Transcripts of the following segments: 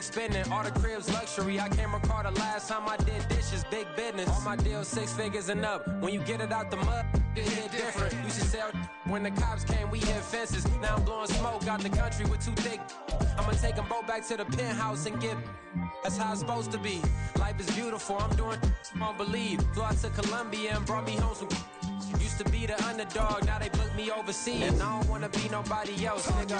spending. All the cribs luxury. I can't recall the last time I did dishes. Big business. All my deals 6 figures and up. When you get it out the mud, it hit different. Used to sell when the cops came, we hit fences. Now I'm blowing smoke out the country with 2 thick. I'ma take them both back to the penthouse and get. That's how it's supposed to be. Life is beautiful. I'm doing I don't believe. Flew out to Colombia and brought me home some. Used to be the underdog, now they book me overseas. And I don't wanna be nobody else, nigga.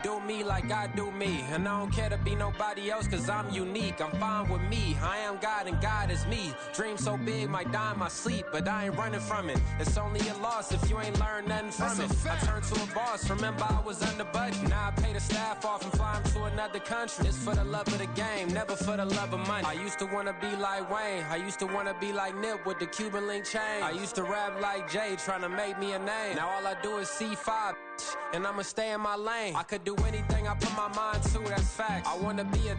Do me like I do me. And I don't care to be nobody else, cause I'm unique. I'm fine with me. I am God and God is me. Dream so big, might die in my sleep, but I ain't running from it. It's only a loss if you ain't learned nothing from it. I turned to a boss, remember I was under budget. Now I pay the staff off and fly them to another country. It's for the love of the game, never for the love of money. I used to wanna be like Wayne. I used to wanna be like Nip with the Cuban link chain. I used to rap like Jay, trying to make me a name. Now all I do is C5, and I'ma stay in my lane. I could do anything I put my mind to, that's fact. I wanna be a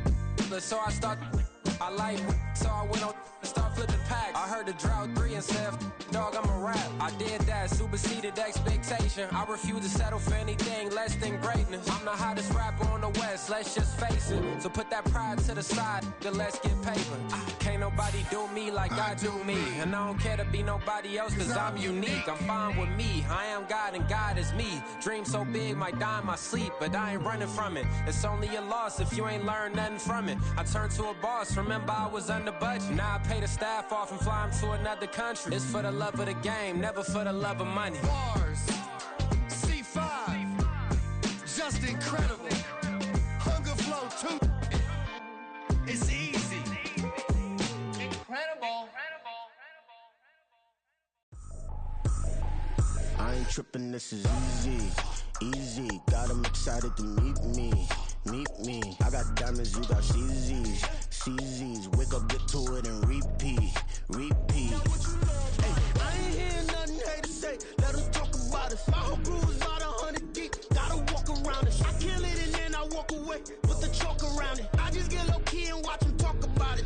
so I start. I like so I went on and start flipping packs. I heard the drought 3 and said, dog, I'm a rap. I did that, superseded expectation. I refuse to settle for anything less than greatness. I'm the hottest rapper on the West, let's just face it. So put that pride to the side, then let's get paper. Can't nobody do me like I do me. And I don't care to be nobody else, cause I'm unique. I'm fine with me, I am God and God is me. Dream so big, might die in my sleep, but I ain't running from it. It's only a loss if you ain't learned nothing from it. I turned to a boss, remember I was under budget. Now I pay the staff off and fly them to another country. It's for the love of the game, never for the love of money. Bars, C5, just incredible. Hunger Flow 2, it's easy. Incredible. I ain't tripping, this is easy, easy. Got 'em excited to meet me. I got diamonds, you got CZs. Wake up, get to it, and repeat. Hey, I ain't hearing nothing haters say. Let them talk about us. My whole crew is about 100 deep. Gotta walk around us. I kill it and then I walk away with the chalk around it. I just get low key and watch them talk about it.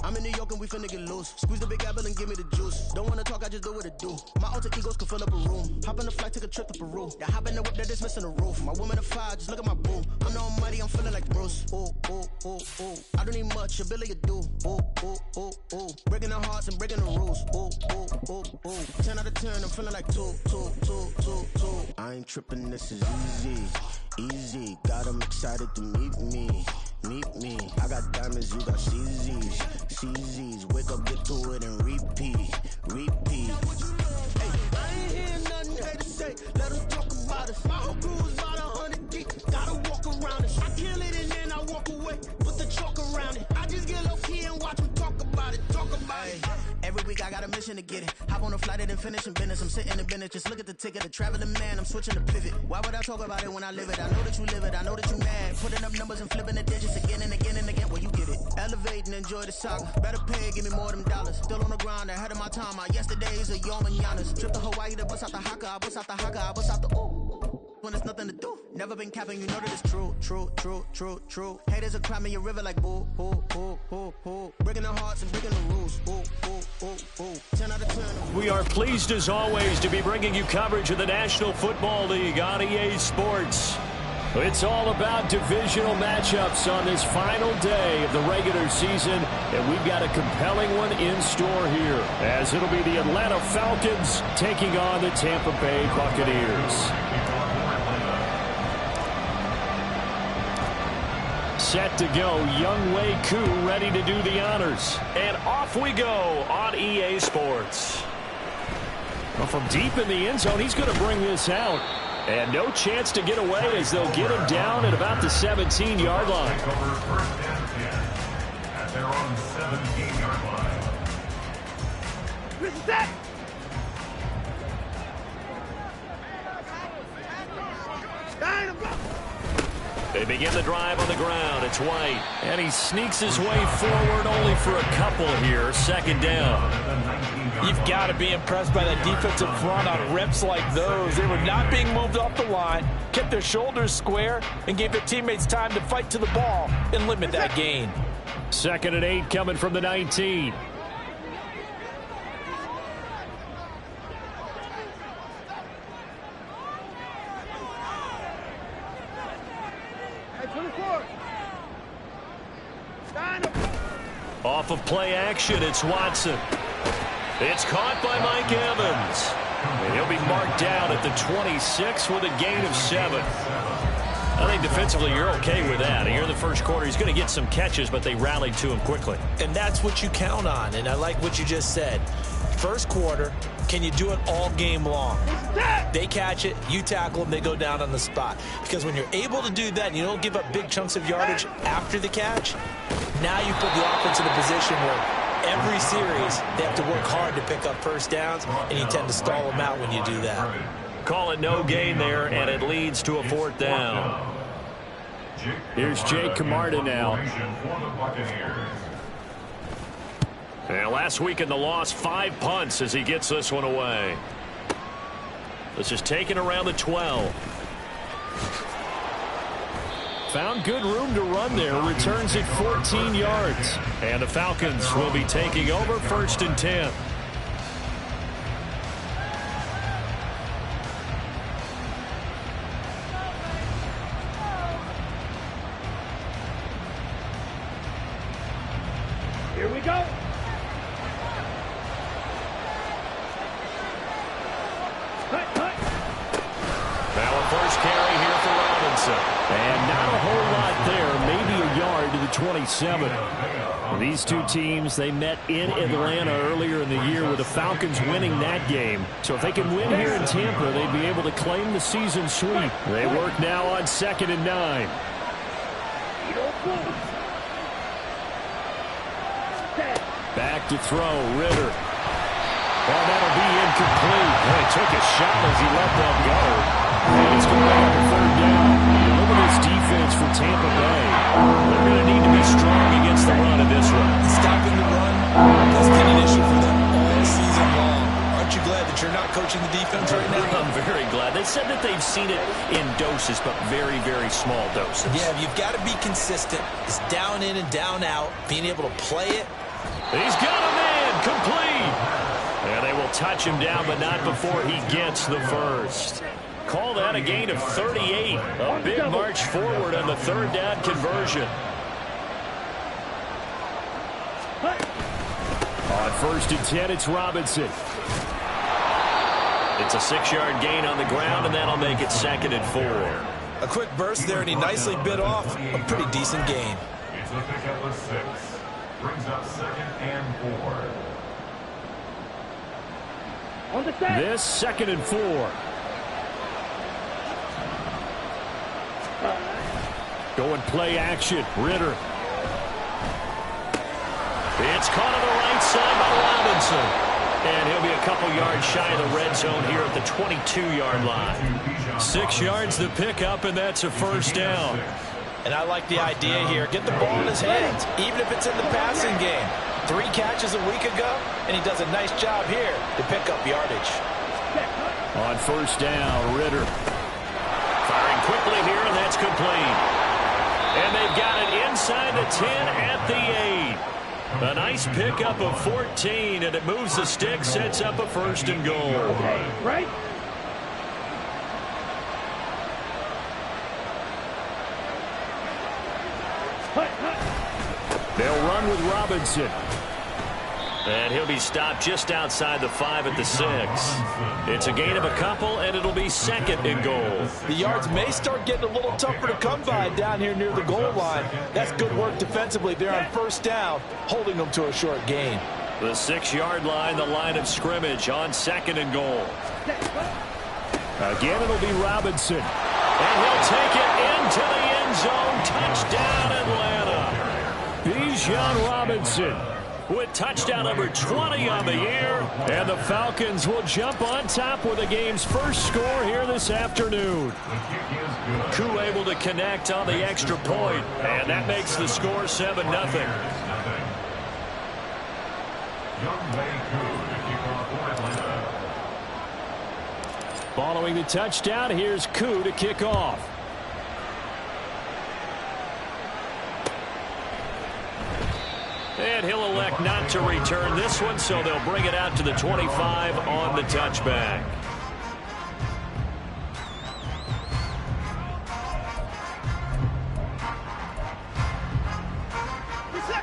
I'm in New York and we finna get loose. Squeeze the big apple and give me the juice. Don't wanna talk, I just do what it do. My alter egos can fill up a room. Hop on the flight, take a trip to Peru. Yeah, hop in the whip that is missing the roof. My woman a fire, just look at my boo. I'm the almighty, I'm feeling like Bruce. Ooh. I don't need much, ability to do. Ooh. Breaking the hearts and breaking the rules. Ooh. 10 out of 10, I'm feeling like 2. I ain't tripping, this is easy. Got 'em excited to meet me. I got diamonds, you got CZs. Wake up, get to it, and repeat. Hey, I ain't hearing nothing haters say. Let them talk about us. My whole crew is about 100 deep. Gotta walk around us. I kill it and then I walk away. Put the chalk around it. I just get low key and watch them talk about it. Every week I got a mission to get it. Hop on a flight and then finish in business. I'm sitting in business, just look at the ticket. A traveling man, I'm switching to pivot. Why would I talk about it when I live it? I know that you live it, I know that you mad. Putting up numbers and flipping the digits again and again. Well, you get it. Elevate and enjoy the saga. Better pay, give me more of them dollars. Still on the grind, ahead of my time. My yesterdays are your mananas. Trip to Hawaii to bust out the haka. I bust out the ooh. When there's nothing to do. Never been capping, you know that it's true. Haters are climbing your river like boo. Breaking the hearts and breaking the rules. Ooh. 10 out of 10. We are pleased as always to be bringing you coverage of the National Football League on EA Sports. It's all about divisional matchups on this final day of the regular season, and we've got a compelling one in store here, as it'll be the Atlanta Falcons taking on the Tampa Bay Buccaneers. Set to go, Young Wei Koo ready to do the honors. And off we go on EA Sports. Well, from deep in the end zone, he's going to bring this out. And no chance to get away as they'll get him down at about the 17-yard line. At their own 17-yard line. Reset! They begin the drive on the ground. It's White. And he sneaks his way forward only for a couple here. Second down. You've got to be impressed by that defensive front on reps like those. They were not being moved off the line, kept their shoulders square, and gave their teammates time to fight to the ball and limit that gain. 2nd and 8 coming from the 19. Off of play action, it's Watson. It's caught by Mike Evans. And he'll be marked down at the 26 with a gain of 7. I think defensively you're okay with that. Here in the first quarter, he's going to get some catches, but they rallied to him quickly. And that's what you count on, and I like what you just said. First quarter, can you do it all game long? They catch it, you tackle them, they go down on the spot. Because when you're able to do that and you don't give up big chunks of yardage after the catch, now you put the offense in a position where every series they have to work hard to pick up first downs, and you tend to stall them out when you do that. Call it no gain there, and it leads to a 4th down. Here's Jake Camarda now. And last week in the loss, 5 punts as he gets this one away. This is taken around the 12. Found good room to run there. Returns it 14 yards. And the Falcons will be taking over 1st and 10. Here we go. Now a first carry here for Robinson. And not a whole lot there. Maybe a yard to the 27. These two teams, they met in Atlanta earlier in the year with the Falcons winning that game. So if they can win here in Tampa, they'd be able to claim the season sweep. They work now on 2nd and 9. Back to throw, Ritter. Well, that'll be incomplete. Well, he took a shot as he let that go. And it's going to be a 3rd down. Look at this defense for Tampa Bay. They're going to need to be strong against the run in this one. Stopping the run has been an issue for them all season long. Aren't you glad that you're not coaching the defense right now? I'm very glad. They said that they've seen it in doses, but very, very small doses. Yeah, you've got to be consistent. It's down in and down out. Being able to play it. He's got a man, complete. And they will touch him down, but not before he gets the first. Call that a gain of 38. A big march forward on the 3rd down conversion. On 1st and 10, it's Robinson. It's a 6-yard gain on the ground, and that'll make it 2nd and 4. A quick burst there, and he nicely bit off a pretty decent gain. It's a pickup of 6. Brings up 2nd and 4. This 2nd and 4. Going play action. Ritter. It's caught on the right side by Robinson. And he'll be a couple yards shy of the red zone here at the 22-yard line. 6 yards to pick up, and that's a 1st down. And I like the idea here. Get the ball in his hands, even if it's in the passing game. 3 catches a week ago, and he does a nice job here to pick up yardage. On 1st down, Ritter. Firing quickly here, and that's complete. And they've got it inside the 10 at the 8. A nice pickup of 14, and it moves the stick, sets up a 1st and goal. Right? They'll run with Robinson. And he'll be stopped just outside the 5 at the 6. It's a gain of a couple, and it'll be 2nd and goal. The yards may start getting a little tougher to come by down here near the goal line. That's good work defensively there on 1st down, holding them to a short gain. The 6-yard line, the line of scrimmage on 2nd and goal. Again, it'll be Robinson. And he'll take it into the end zone. Touchdown, Atlanta. Bijan Robinson with touchdown number 20 on the year. And the Falcons will jump on top with the game's first score here this afternoon. Koo able to connect on the extra point, and that makes the score 7-0. Following the touchdown, here's Koo to kick off. And he'll elect not to return this one, so they'll bring it out to the 25 on the touchback.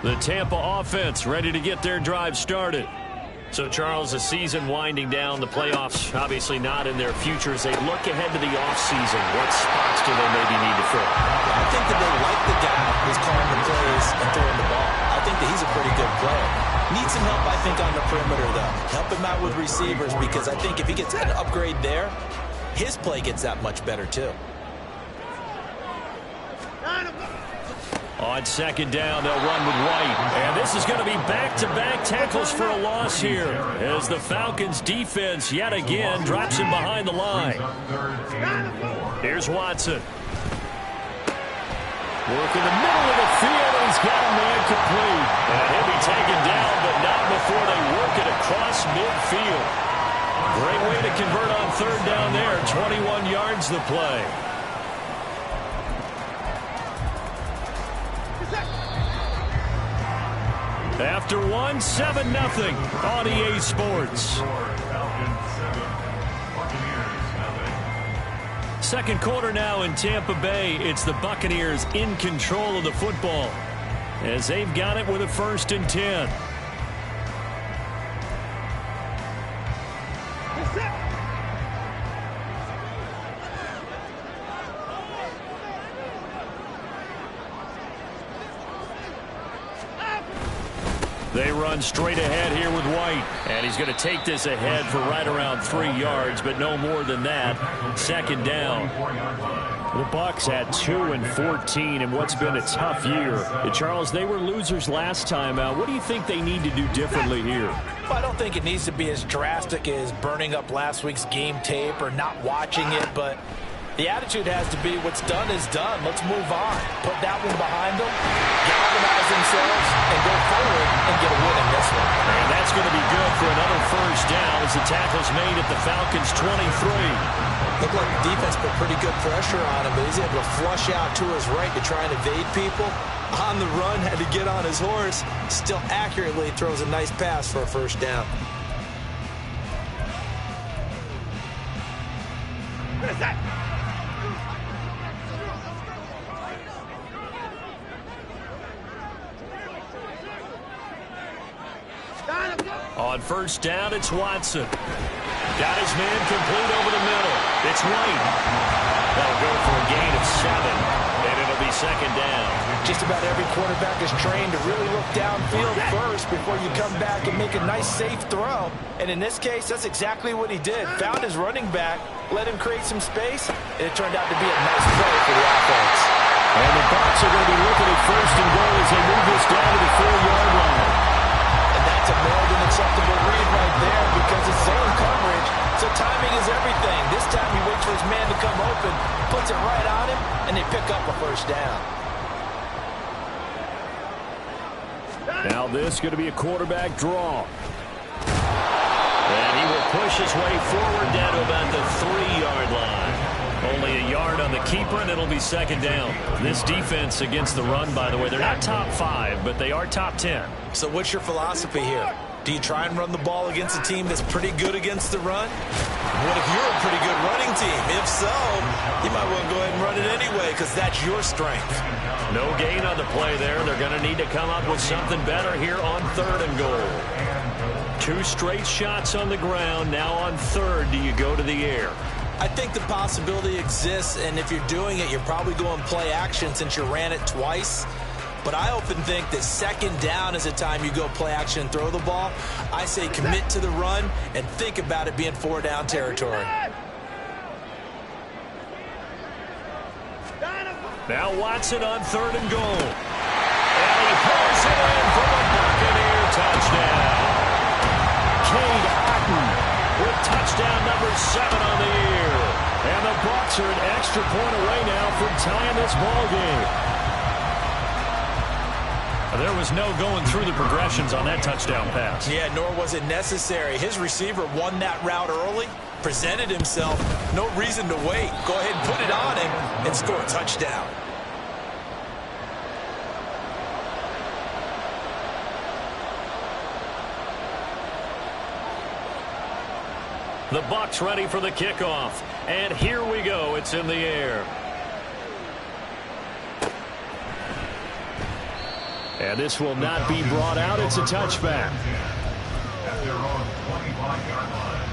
The Tampa offense ready to get their drive started. So, Charles, the season winding down, the playoffs obviously not in their future. As they look ahead to the offseason, what spots do they maybe need to fill? I think that they like the guy who's calling the plays and throwing the ball. I think that he's a pretty good player. Needs some help, I think, on the perimeter, though. Help him out with receivers, because I think if he gets an upgrade there, his play gets that much better, too. On second down, they'll run with White. And this is going to be back-to-back tackles for a loss here, as the Falcons' defense yet again drops him behind the line. Here's Watson. Working the middle of the field, and he's got a man complete. And he'll be taken down, but not before they work it across midfield. Great way to convert on third down there. 21 yards the play. After 7-0 on EA Sports. Second quarter now in Tampa Bay. It's the Buccaneers in control of the football, as they've got it with a 1st and 10. They run straight ahead here with White. And he's going to take this ahead for right around 3 yards, but no more than that. Second down. The Bucs had 2 and 14 in what's been a tough year. Charles, they were losers last time out. What do you think they need to do differently here? Well, I don't think it needs to be as drastic as burning up last week's game tape or not watching it, but the attitude has to be what's done is done. Let's move on. Put that one behind them, galvanize themselves, and go forward and get a win in this one. And that's going to be good for another first down as the tackle's made at the Falcons' 23. Looked like the defense put pretty good pressure on him, but he's able to flush out to his right to try and evade people. On the run, had to get on his horse. Still accurately throws a nice pass for a first down. What is that? On first down, it's Watson. Got his man complete over the middle. It's White. That'll go for a gain of 7, and it'll be second down. Just about every quarterback is trained to really look downfield first before you come back and make a nice, safe throw. And in this case, that's exactly what he did. Found his running back, let him create some space, and it turned out to be a nice play for the offense. And the Bucs are going to be looking at first and goal as they move this down to the 4-yard line. And that's a more than acceptable read right there because it's zone coverage, so timing is everything. This time he waits for his man to come open, puts it right on him, and they pick up a first down. Now this is going to be a quarterback draw. And he will push his way forward down to about the 3-yard line. Only a yard on the keeper, and it'll be second down. This defense against the run, by the way, they're not top 5, but they are top 10. So what's your philosophy here? Do you try and run the ball against a team that's pretty good against the run? What if you're a pretty good running team? If so, you might want to go ahead and run it anyway because that's your strength. No gain on the play there. They're going to need to come up with something better here on 3rd and goal. 2 straight shots on the ground. Now on 3rd, do you go to the air? I think the possibility exists, and if you're doing it, you're probably going play action since you ran it twice. But I often think that second down is a time you go play action and throw the ball. I say commit to the run and think about it being 4-down territory. Now Watson on 3rd and goal. And he pulls it in for a Buccaneer touchdown. Cade Otton with touchdown number 7 on the year. And the Bucs are an extra point away now from tying this ball game. There was no going through the progressions on that touchdown pass. Yeah, nor was it necessary. His receiver won that route early, presented himself. No reason to wait. Go ahead and put it on him and score a touchdown. The Bucs ready for the kickoff. And here we go. It's in the air. And this will not be brought out. It's a touchback. At their own 25-yard line.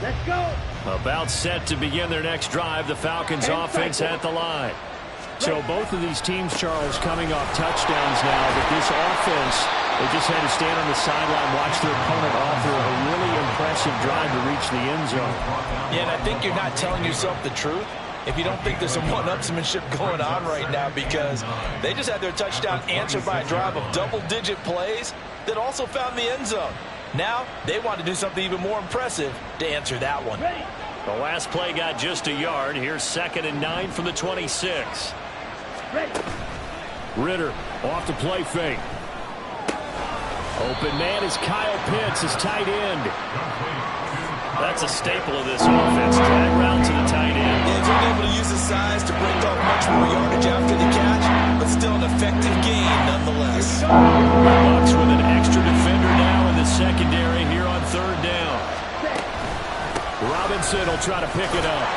Let's go. About set to begin their next drive. The Falcons offense at the line. So both of these teams, Charles, coming off touchdowns now, but this offense, they just had to stand on the sideline, watch their opponent offer a really impressive drive to reach the end zone. Yeah, and I think you're not telling yourself the truth if you don't think there's some one-upsmanship going on right now, because they just had their touchdown answered by a drive of double-digit plays that also found the end zone. Now they want to do something even more impressive to answer that one. The last play got just a yard. Here's 2nd and 9 from the 26. Ritter off the play fake. Open man is Kyle Pitts, his tight end. That's a staple of this offense. Drag route to the tight end. Yeah, he's been able to use his size to break off much more yardage after the catch, but still an effective gain nonetheless. Bucks with an extra defender now in the secondary here on 3rd down. Robinson will try to pick it up.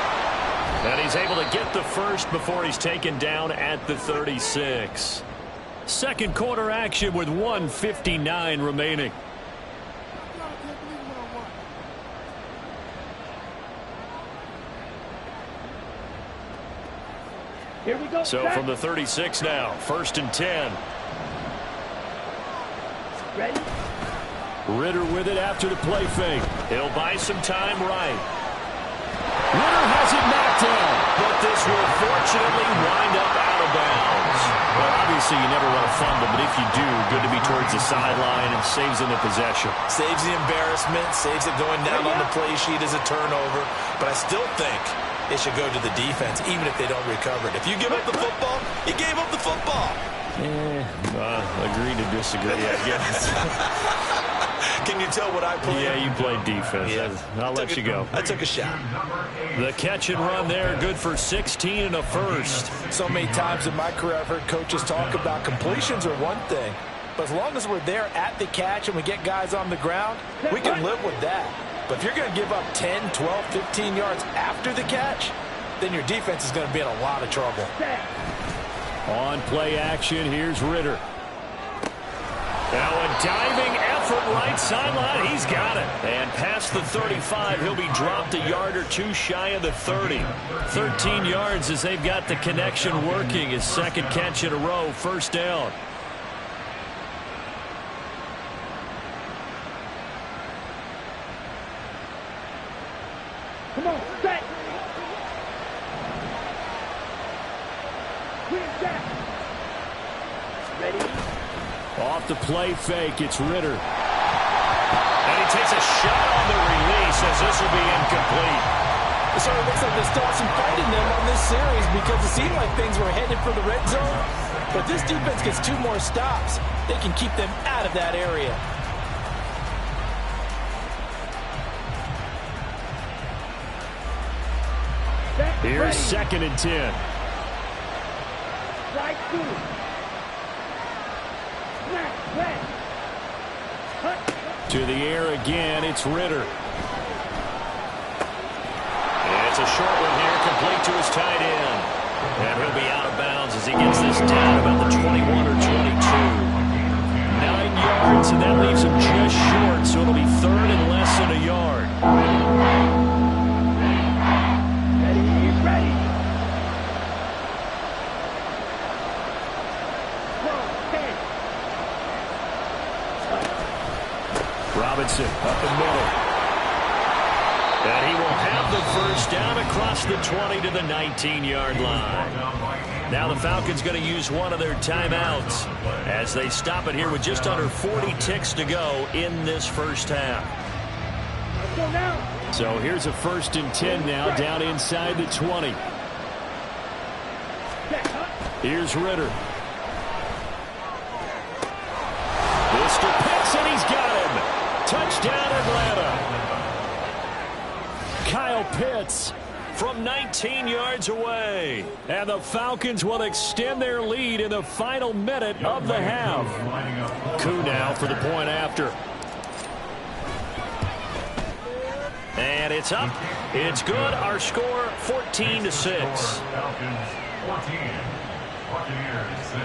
And he's able to get the first before he's taken down at the 36. Second quarter action with 1:59 remaining. Here we go. So from the 36 now, 1st and 10. Ready? Ritter with it after the play fake. He'll buy some time right. Ritter has it knocked down, but this will fortunately wind up out of bounds. Well, obviously you never want to fumble, but if you do, good to be towards the sideline and saves them the possession. Saves the embarrassment, saves it going down on the play sheet as a turnover, but I still think it should go to the defense, even if they don't recover it. If you give up the football, you gave up the football. Agree to disagree, I guess. Can you tell what I played? Yeah, you played defense. Yeah. I'll let you go. I took a shot. The catch and run there, good for 16 and a first. So many times in my career I've heard coaches talk about completions are one thing, but as long as we're there at the catch and we get guys on the ground, we can live with that. But if you're going to give up 10, 12, 15 yards after the catch, then your defense is going to be in a lot of trouble. On play action, here's Ritter. Now a diving effort right sideline. He's got it. And past the 35, he'll be dropped a yard or two shy of the 30. 13 yards as they've got the connection working. His 2nd catch in a row, 1st down. Come on, set. Ready? Off the play fake, it's Ritter. And he takes a shot on the release as this will be incomplete. So it looks like there's still some fight in them on this series because it seemed like things were headed for the red zone. But this defense gets 2 more stops. They can keep them out of that area. Here's 2nd and 10. Right through. To the air again, it's Ritter. And it's a short one here, complete to his tight end. And he'll be out of bounds as he gets this down about the 21 or 22. 9 yards, and that leaves him just short, so it'll be 3rd and less than a yard. Ready. Robinson up the middle. And he will have the first down across the 20 to the 19-yard line. Now the Falcons going to use one of their timeouts as they stop it here with just under 40 ticks to go in this first half. So here's a 1st and 10 now down inside the 20. Here's Ritter. Mr. Pitts, and he's got him. Touchdown, Atlanta. Kyle Pitts from 19 yards away. And the Falcons will extend their lead in the final minute of the half. Koo now for the point after. And it's up. It's good. Our score, 14-6. Falcons 14, Buccaneers 6.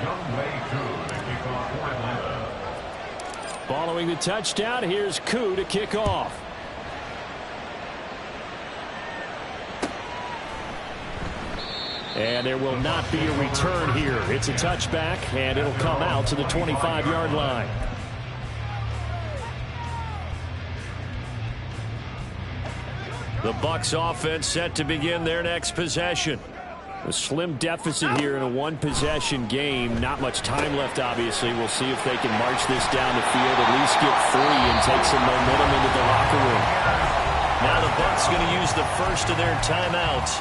Young Wei Koo to kick off for Atlanta. Following the touchdown, here's Koo to kick off. And there will not be a return here. It's a touchback, and it'll come out to the 25-yard line. The Bucs offense set to begin their next possession. A slim deficit here in a one-possession game. Not much time left, obviously. We'll see if they can march this down the field, at least get 3 and take some momentum into the locker room. Now the Bucs going to use the first of their timeouts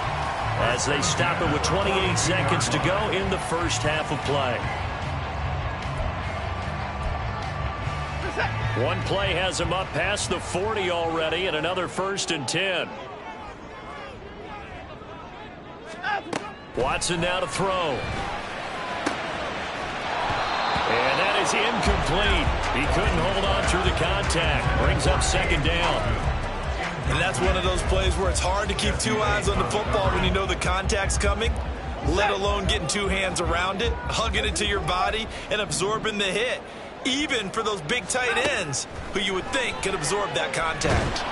as they stop it with 28 seconds to go in the first half of play. One play has them up past the 40 already, and another 1st and 10. Watson now to throw. And that is incomplete. He couldn't hold on through the contact. Brings up 2nd down. And that's one of those plays where it's hard to keep 2 eyes on the football when you know the contact's coming, let alone getting 2 hands around it, hugging it to your body, and absorbing the hit. Even for those big tight ends who you would think could absorb that contact.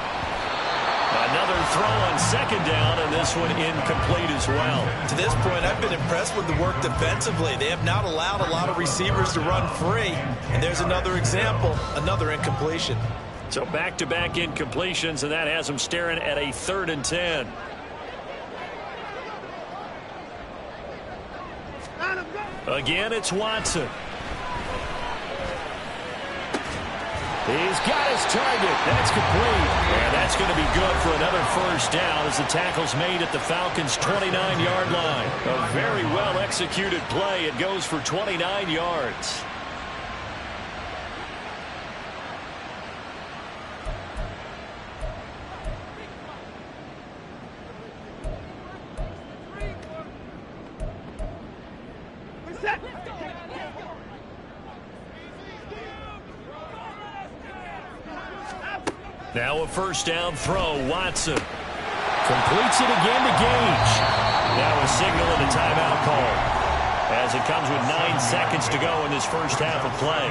Another throw on 2nd down, and this one incomplete as well. To this point, I've been impressed with the work defensively. They have not allowed a lot of receivers to run free. And there's another example, another incompletion. So back-to-back incompletions, and that has them staring at a 3rd and 10. Again, it's Watson. He's got his target. That's complete. And that's going to be good for another 1st down as the tackle's made at the Falcons' 29-yard line. A very well-executed play. It goes for 29 yards. Now a 1st down throw. Watson completes it again to Gage. Now a signal and a timeout call as it comes with 9 seconds to go in this first half of play.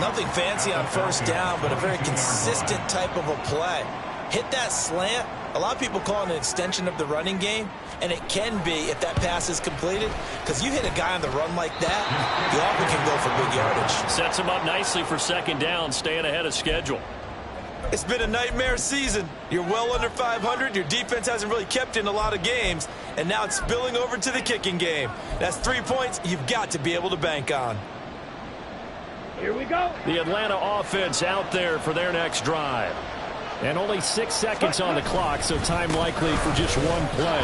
Nothing fancy on 1st down, but a very consistent type of a play. Hit that slant. A lot of people call it an extension of the running game, and it can be if that pass is completed, because you hit a guy on the run like that, you often can go for big yardage. Sets him up nicely for 2nd down, staying ahead of schedule. It's been a nightmare season. You're well under 500. Your defense hasn't really kept in a lot of games, and now it's spilling over to the kicking game. That's 3 points you've got to be able to bank on. Here we go. The Atlanta offense out there for their next drive. And only 6 seconds on the clock, so time likely for just one play.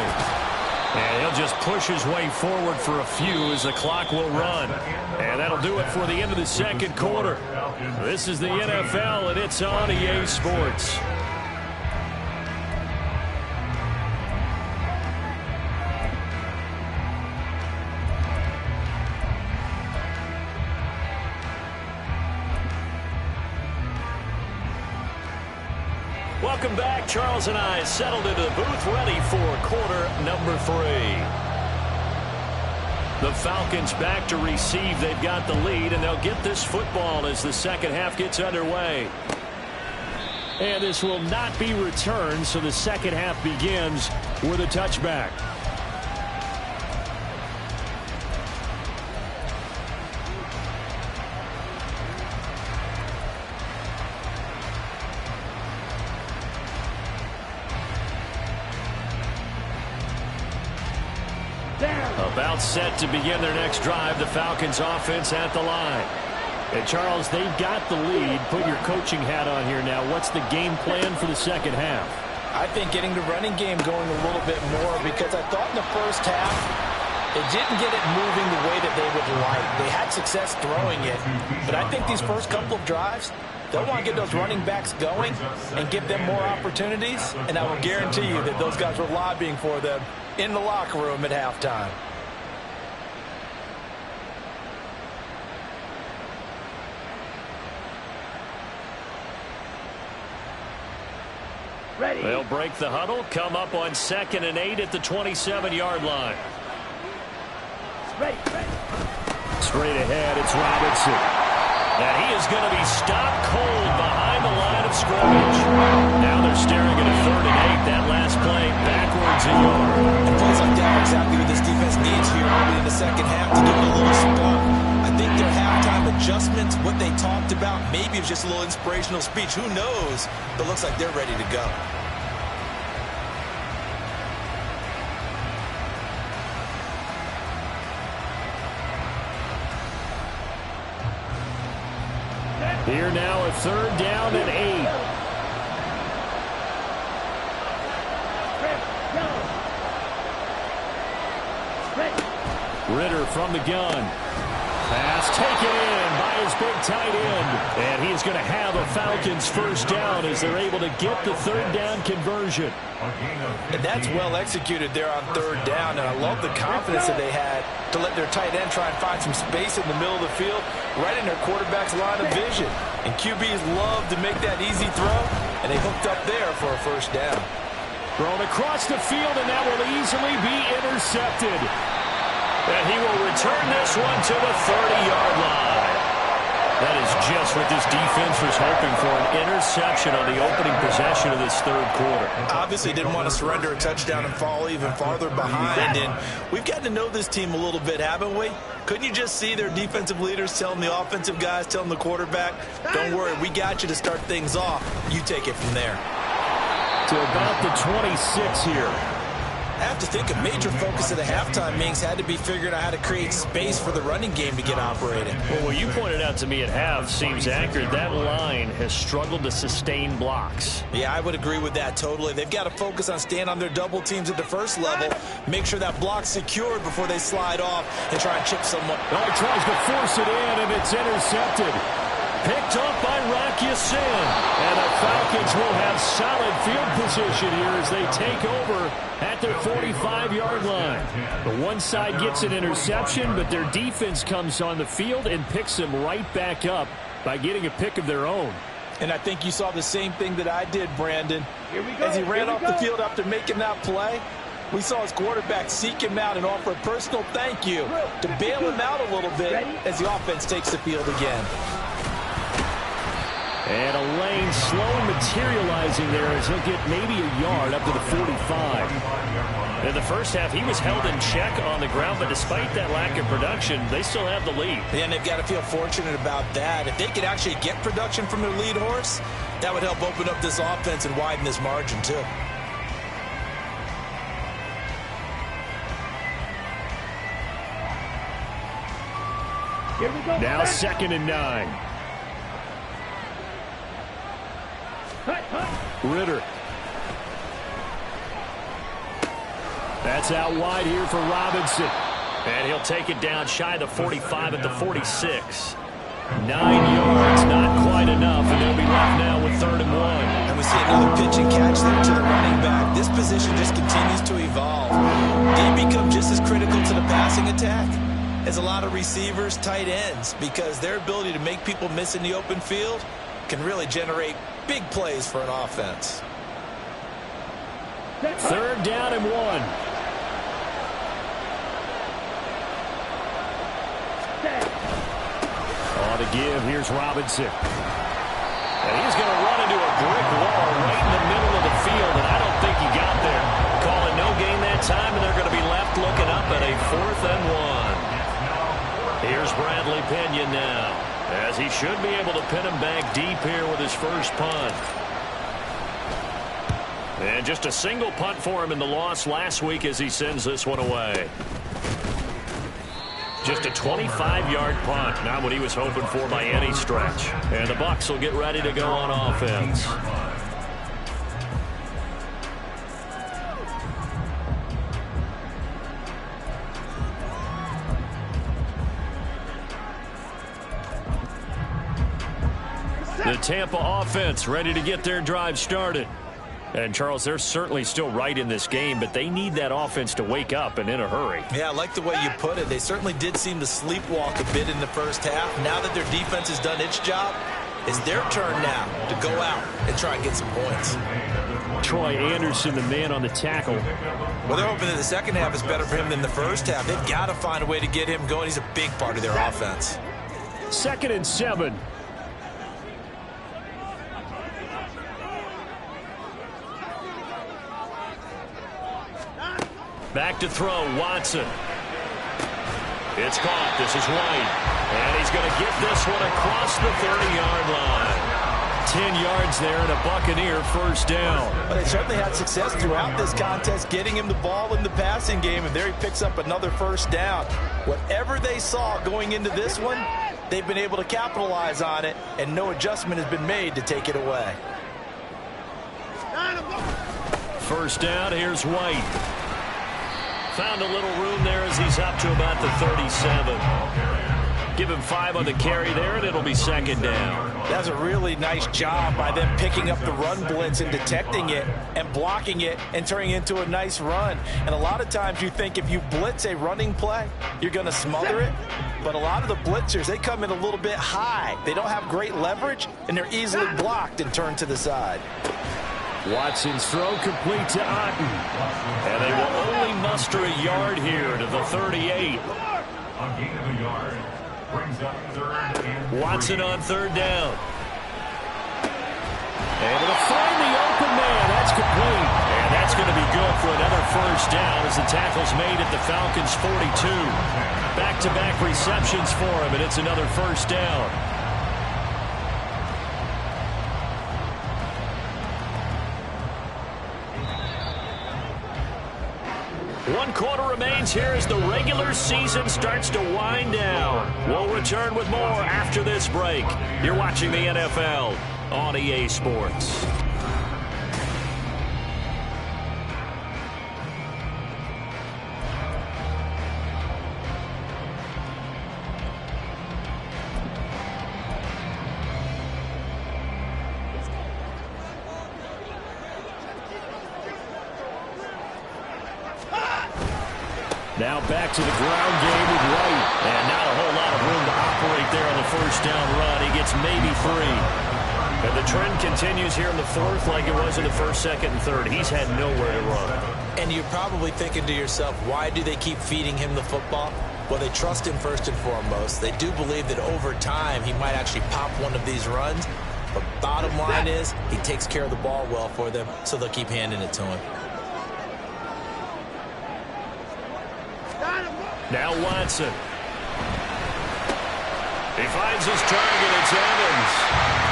And he'll just push his way forward for a few as the clock will run. And that'll do it for the end of the 2nd quarter. This is the NFL, and it's on EA Sports. Welcome back. Charles and I settled into the booth, ready for quarter number 3. The Falcons back to receive. They've got the lead, and they'll get this football as the 2nd half gets underway. And this will not be returned, so the 2nd half begins with a touchback. About set to begin their next drive, the Falcons offense at the line. And Charles, they've got the lead. Put your coaching hat on here now. What's the game plan for the 2nd half? I think getting the running game going a little bit more, because I thought in the first half they didn't get it moving the way that they would like. They had success throwing it, but I think these first couple of drives, they'll want to get those running backs going and give them more opportunities, and I will guarantee you that those guys were lobbying for them in the locker room at halftime. Ready. They'll break the huddle, come up on 2nd and 8 at the 27-yard line. Ready. Straight ahead, it's Robinson. And he is going to be stopped cold behind the line of scrimmage. Now they're staring at a 3rd and 8. That last play backwards a yard. And plays like that are exactly what this defense needs here early in the second half to give it a little spark. I think their halftime adjustments, what they talked about, maybe it's just a little inspirational speech. Who knows? But it looks like they're ready to go. Here now a 3rd down and 8. Ritter from the gun. Pass taken in by his big tight end. And he's going to have a Falcons 1st down as they're able to get the 3rd down conversion. And that's well executed there on 3rd down. And I love the confidence that they had to let their tight end try and find some space in the middle of the field, right in their quarterback's line of vision. And QBs love to make that easy throw, and they hooked up there for a 1st down. Thrown across the field, and that will easily be intercepted. And he will return this one to the 30-yard line. That is just what this defense was hoping for, an interception on the opening possession of this 3rd quarter. Obviously didn't want to surrender a touchdown and fall even farther behind. And we've gotten to know this team a little bit, haven't we? Couldn't you just see their defensive leaders telling the offensive guys, telling the quarterback, don't worry, we got you to start things off. You take it from there. To about the 26 here. I have to think a major focus of the halftime, Minks, had to be figuring out how to create space for the running game to get operating. Well, what you pointed out to me at half seems accurate. That line has struggled to sustain blocks. Yeah, I would agree with that totally. They've got to focus on staying on their double teams at the 1st level, make sure that block's secured before they slide off and try and chip someone. Oh, he tries to force it in, and it's intercepted. Picked up by Rocky Sin. And the Falcons will have solid field position here as they take over at their 45-yard line. The one side gets an interception, but their defense comes on the field and picks them right back up by getting a pick of their own. And I think you saw the same thing that I did, Brandon. As he ran off the field after making that play, we saw his quarterback seek him out and offer a personal thank you to bail him out a little bit as the offense takes the field again. And a lane slow materializing there as he'll get maybe a yard up to the 45. In the 1st half, he was held in check on the ground, but despite that lack of production, they still have the lead. And they've got to feel fortunate about that. If they could actually get production from their lead horse, that would help open up this offense and widen this margin too. Here we go. Now 2nd and 9. Ritter. That's out wide here for Robinson. And he'll take it down shy of the 45 at the 46. 9 yards, not quite enough, and they'll be left now with 3rd and 1. And we see another pitch and catch there to the running back. This position just continues to evolve. They become just as critical to the passing attack as a lot of receivers, tight ends, because their ability to make people miss in the open field can really generate big plays for an offense. 3rd down and 1. On to give, here's Robinson. And he's going to run into a brick wall right in the middle of the field, and I don't think he got there. Calling no gain that time, and they're going to be left looking up at a 4th and 1. Here's Bradley Pinion now, as he should be able to pin him back deep here with his 1st punt. And just a single punt for him in the loss last week as he sends this one away. Just a 25-yard punt, not what he was hoping for by any stretch. And the Bucs will get ready to go on offense. The Tampa offense ready to get their drive started. And, Charles, they're certainly still right in this game, but they need that offense to wake up and in a hurry. Yeah, I like the way you put it. They certainly did seem to sleepwalk a bit in the 1st half. Now that their defense has done its job, It's their turn now to go out and try and get some points. Troy Anderson, the man on the tackle. Well, they're hoping that the second half is better for him than the first half. They've got to find a way to get him going. He's a big part of their offense. 2nd and 7. Back to throw, Watson. It's caught. This is White. And he's going to get this one across the 30-yard line. 10 yards there and a Buccaneer first down. But they certainly had success throughout this contest, getting him the ball in the passing game, and there he picks up another first down. Whatever they saw going into this one, they've been able to capitalize on it, and no adjustment has been made to take it away. First down, here's White. Found a little room there as he's up to about the 37. Give him 5 on the carry there, and it'll be 2nd down. That's a really nice job by them picking up the run blitz and detecting it and blocking it and turning it into a nice run. And a lot of times you think if you blitz a running play, you're going to smother it. But a lot of the blitzers, they come in a little bit high. They don't have great leverage, and they're easily blocked and turned to the side. Watson's throw complete to Otten. And they will only muster a yard here to the 38. On gain of a yard. Brings up 3rd and Watson on 3rd down. Able to find the open man. That's complete. And that's going to be good for another first down as the tackle's made at the Falcons' 42. Back-to-back receptions for him, and it's another first down. One quarter remains here as the regular season starts to wind down. We'll return with more after this break. You're watching the NFL on EA Sports. Now back to the ground game with White. And not a whole lot of room to operate there on the first down run. He gets maybe 3. And the trend continues here in the 4th like it was in the 1st, 2nd, and 3rd. He's had nowhere to run. And you're probably thinking to yourself, why do they keep feeding him the football? Well, they trust him first and foremost. They do believe that over time he might actually pop one of these runs. But bottom line is he takes care of the ball well for them, so they'll keep handing it to him. Now Watson. He finds his target. It's Evans.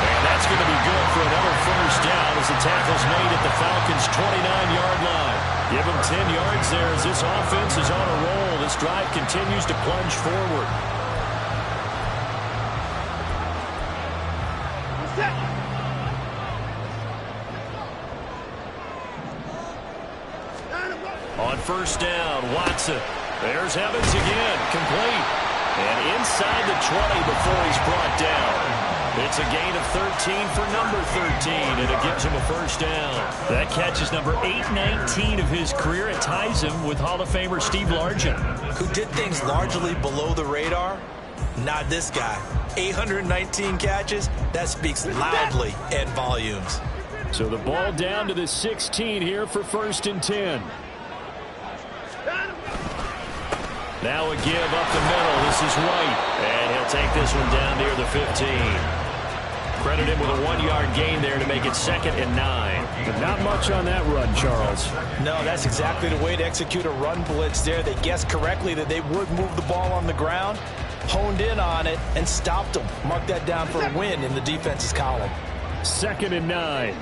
And that's going to be good for another first down as the tackle's made at the Falcons' 29-yard line. Give him 10 yards there as this offense is on a roll. This drive continues to plunge forward. On first down, Watson. There's Evans again, complete. And inside the 20 before he's brought down. It's a gain of 13 for number 13, and it gives him a first down. That catch is number 819 of his career. It ties him with Hall of Famer Steve Largent, who did things largely below the radar. Not this guy. 819 catches, that speaks loudly in volumes. So the ball down to the 16 here for 1st and 10. Now a give up the middle. This is White. And he'll take this one down near the 15. Credit him with a 1-yard gain there to make it 2nd and 9. But not much on that run, Charles. No, that's exactly the way to execute a run blitz there. They guessed correctly that they would move the ball on the ground, honed in on it, and stopped them. Mark that down for a win in the defense's column. 2nd and 9.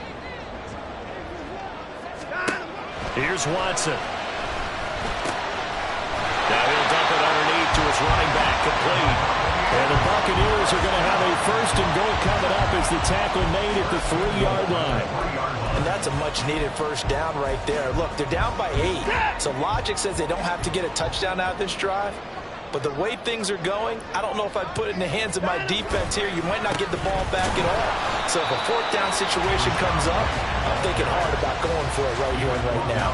Here's Watson. Now he'll dump it underneath to his running back, complete. And the Buccaneers are going to have a 1st and goal coming up as the tackle made at the 3-yard line. And that's a much-needed first down right there. Look, they're down by 8. So logic says they don't have to get a touchdown out of this drive. But the way things are going, I don't know if I'd put it in the hands of my defense here. You might not get the ball back at all. So if a 4th down situation comes up, I'm thinking hard about going for it right here and right now.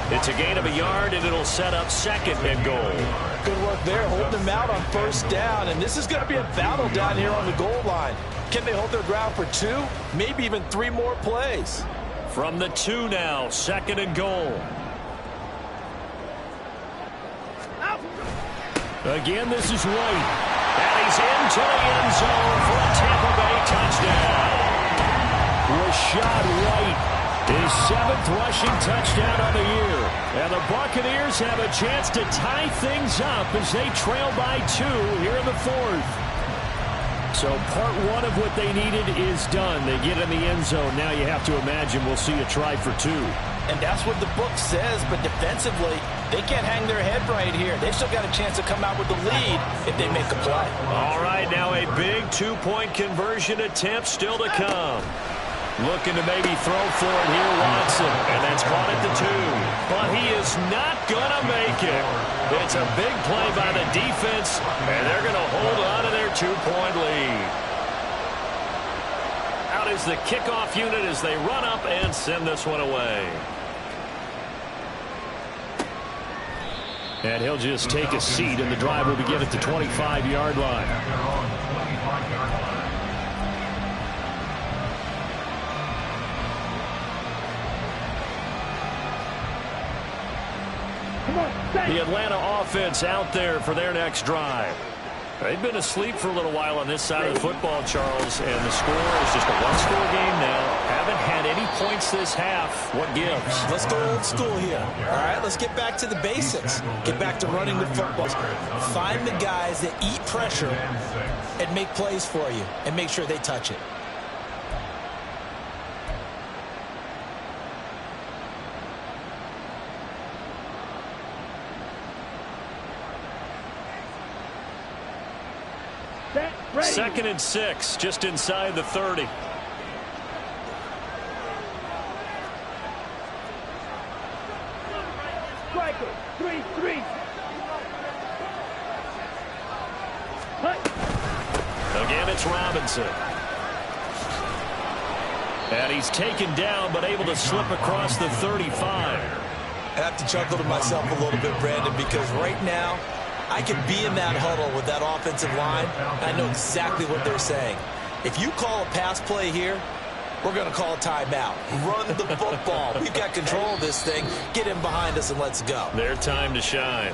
It's a gain of a yard, and it'll set up 2nd and goal. Good work there, holding them out on 1st down. And this is going to be a battle down here on the goal line. Can they hold their ground for 2, maybe even 3 more plays? From the 2 now, 2nd and goal. Again, this is White. And he's into the end zone for a Tampa Bay touchdown. Rashad White, his 7th rushing touchdown of the year. And the Buccaneers have a chance to tie things up as they trail by 2 here in the 4th. So part 1 of what they needed is done. They get in the end zone. Now you have to imagine we'll see a try for 2. And that's what the book says, but defensively, they can't hang their head right here. They've still got a chance to come out with the lead if they make a play. All right, now a big 2-point conversion attempt still to come. Looking to maybe throw for it here, Watson. And that's caught at the 2. But he is not going to make it. It's a big play by the defense, and they're going to hold on to their 2-point lead. Out is the kickoff unit as they run up and send this one away. And he'll just take a seat, and the drive will begin at the 25-yard line. The Atlanta offense out there for their next drive. They've been asleep for a little while on this side of the football, Charles, and the score is just a one-score game now. Haven't had any points this half. What gives? Let's go old school here. All right, let's get back to the basics. Get back to running the football. Find the guys that eat pressure and make plays for you and make sure they touch it. Ready. 2nd and 6, just inside the 30. Striker, 3-3. Again, it's Robinson. And he's taken down, but able to slip across the 35. I have to chuckle to myself a little bit, Brandon, because right now, I could be in that huddle with that offensive line. I know exactly what they're saying. If you call a pass play here, we're going to call a timeout. Run the football. We've got control of this thing. Get in behind us and let's go. Their time to shine.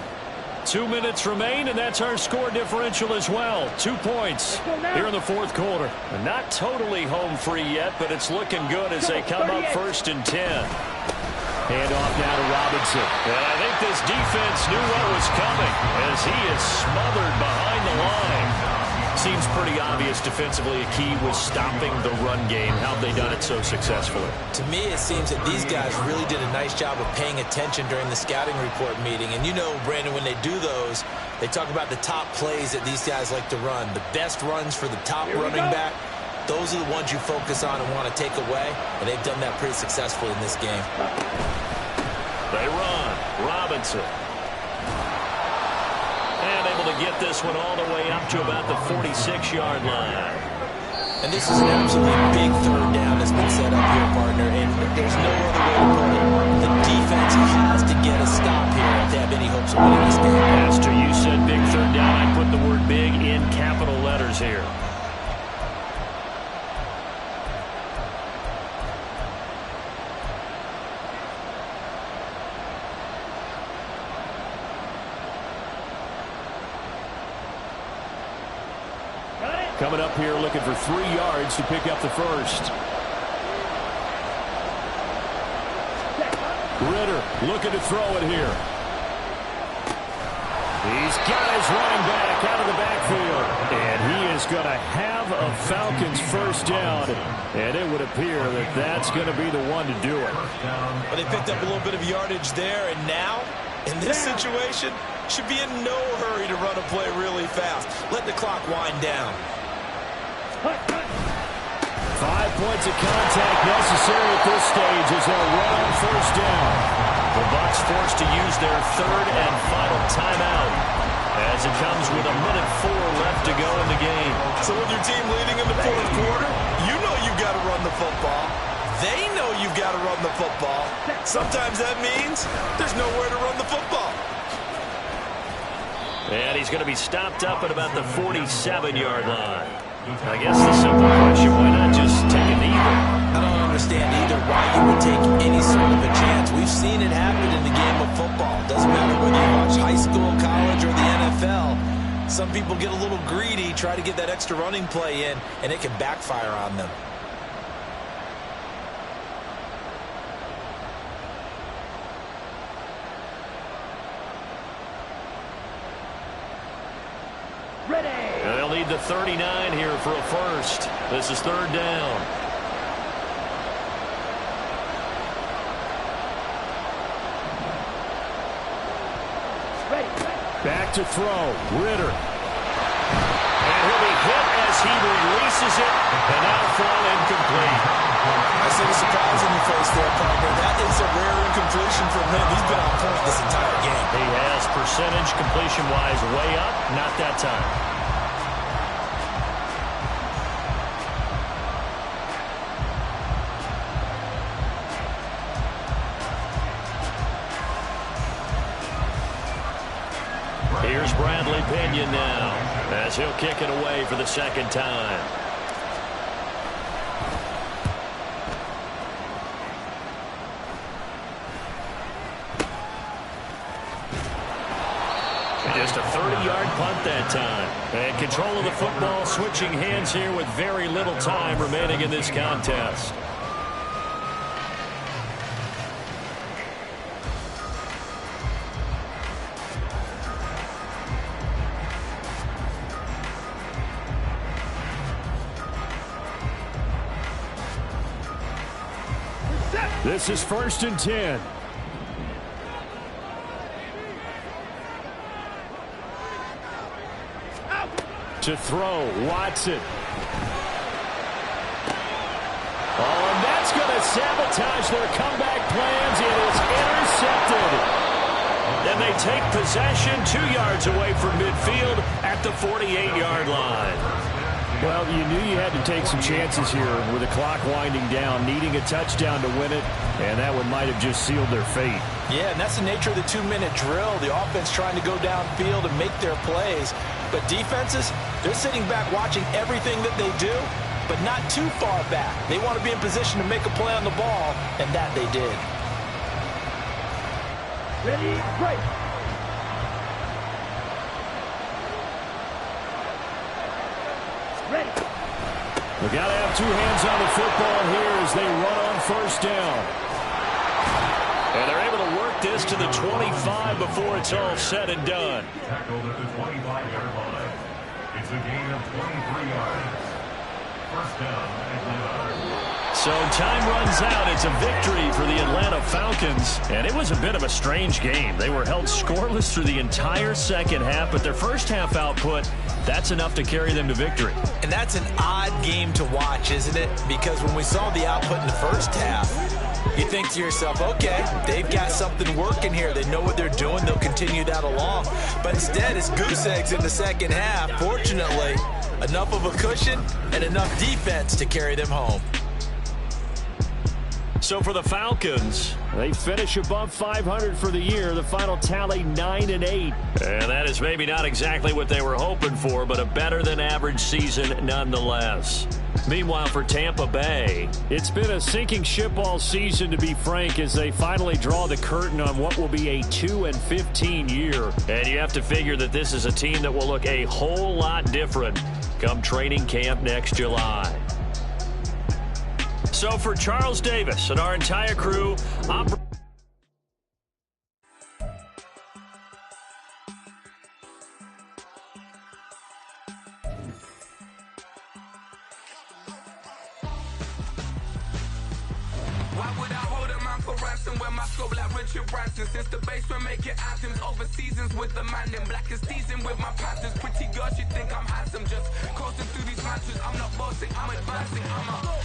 2 minutes remain, and that's our score differential as well. 2 points here in the 4th quarter. Not totally home free yet, but it's looking good as they come up 1st and 10. Hand off now to Robinson. And I think this defense knew what was coming as he is smothered behind the line. Seems pretty obvious defensively a key was stopping the run game. How have they done it so successfully? To me, it seems that these guys really did a nice job of paying attention during the scouting report meeting. And you know, Brandon, when they do those, they talk about the top plays that these guys like to run. The best runs for the top running back. Those are the ones you focus on and want to take away, and they've done that pretty successfully in this game. They run. Robinson. And able to get this one all the way up to about the 46-yard line. And this is an absolutely big 3rd down that's been set up here, partner, and there's no other way to put it. The defense has to get a stop here if they have any hopes of winning this game. Master, you said big 3rd down. I put the word big in capital letters here. Coming up here looking for 3 yards to pick up the 1st. Ritter looking to throw it here. He's got his running back out of the backfield. And he is going to have a Falcons 1st down. And it would appear that that's going to be the one to do it. Well, they picked up a little bit of yardage there, and now, in this situation, should be in no hurry to run a play really fast. Let the clock wind down. 5 points of contact necessary at this stage as they'll run on 1st down. The Bucs forced to use their 3rd and final timeout as it comes with 1:04 left to go in the game. So with your team leading in the 4th quarter, you know you've got to run the football. They know you've got to run the football. Sometimes that means there's nowhere to run the football. And he's going to be stopped up at about the 47-yard line. I guess the simple question, why not just take a knee there? I don't understand either why you would take any sort of a chance. We've seen it happen in the game of football. Doesn't matter whether you watch high school, college, or the NFL. Some people get a little greedy, try to get that extra running play in, and it can backfire on them. They'll need the 39 here for a first. This is third down. Back to throw. Ritter. And he'll be hit as he releases it. And now throw incomplete. I see the surprise in your face there, partner. That is a rare incompletion from him. He's been on point this entire game. He has percentage completion-wise way up. Not that time. Here's Bradley Pinion now, as he'll kick it away for the second time. Just a 30-yard punt that time. And control of the football, switching hands here with very little time remaining in this contest. This is 1st and 10. To throw, Watson. Oh, and that's going to sabotage their comeback plans. It is intercepted. And they take possession 2 yards away from midfield at the 48-yard line. Well, you knew you had to take some chances here with the clock winding down, needing a touchdown to win it, and that one might have just sealed their fate. Yeah, and that's the nature of the 2-minute drill. The offense trying to go downfield and make their plays. But defenses, they're sitting back watching everything that they do, but not too far back. They want to be in position to make a play on the ball, and that they did. Ready, break. We got to have two hands on the football here as they run on 1st down. And they're able to work this to the 25 before it's all said and done. Tackled at the 25-yard line. It's a gain of 23 yards. 1st down, Atlanta. So time runs out. It's a victory for the Atlanta Falcons. And it was a bit of a strange game. They were held scoreless through the entire second half, but their first half output, that's enough to carry them to victory. And that's an odd game to watch, isn't it? Because when we saw the output in the first half, you think to yourself, okay, they've got something working here. They know what they're doing. They'll continue that along. But instead, it's goose eggs in the second half. Fortunately, enough of a cushion and enough defense to carry them home. So for the Falcons, they finish above 500 for the year. The final tally 9-8. And that is maybe not exactly what they were hoping for, but a better than average season nonetheless. Meanwhile, for Tampa Bay, it's been a sinking ship all season, to be frank, as they finally draw the curtain on what will be a 2-15 year. And you have to figure that this is a team that will look a whole lot different come training camp next July. So for Charles Davis and our entire crew, I'm... Why would I hold a man for ransom when my scope like Richard Branson? Since the basement making anthems over seasons with the man in black is teasing with my panthers. Pretty girl, she think I'm handsome, just coasting through these mansions. I'm not bossing, I'm advancing, I'm a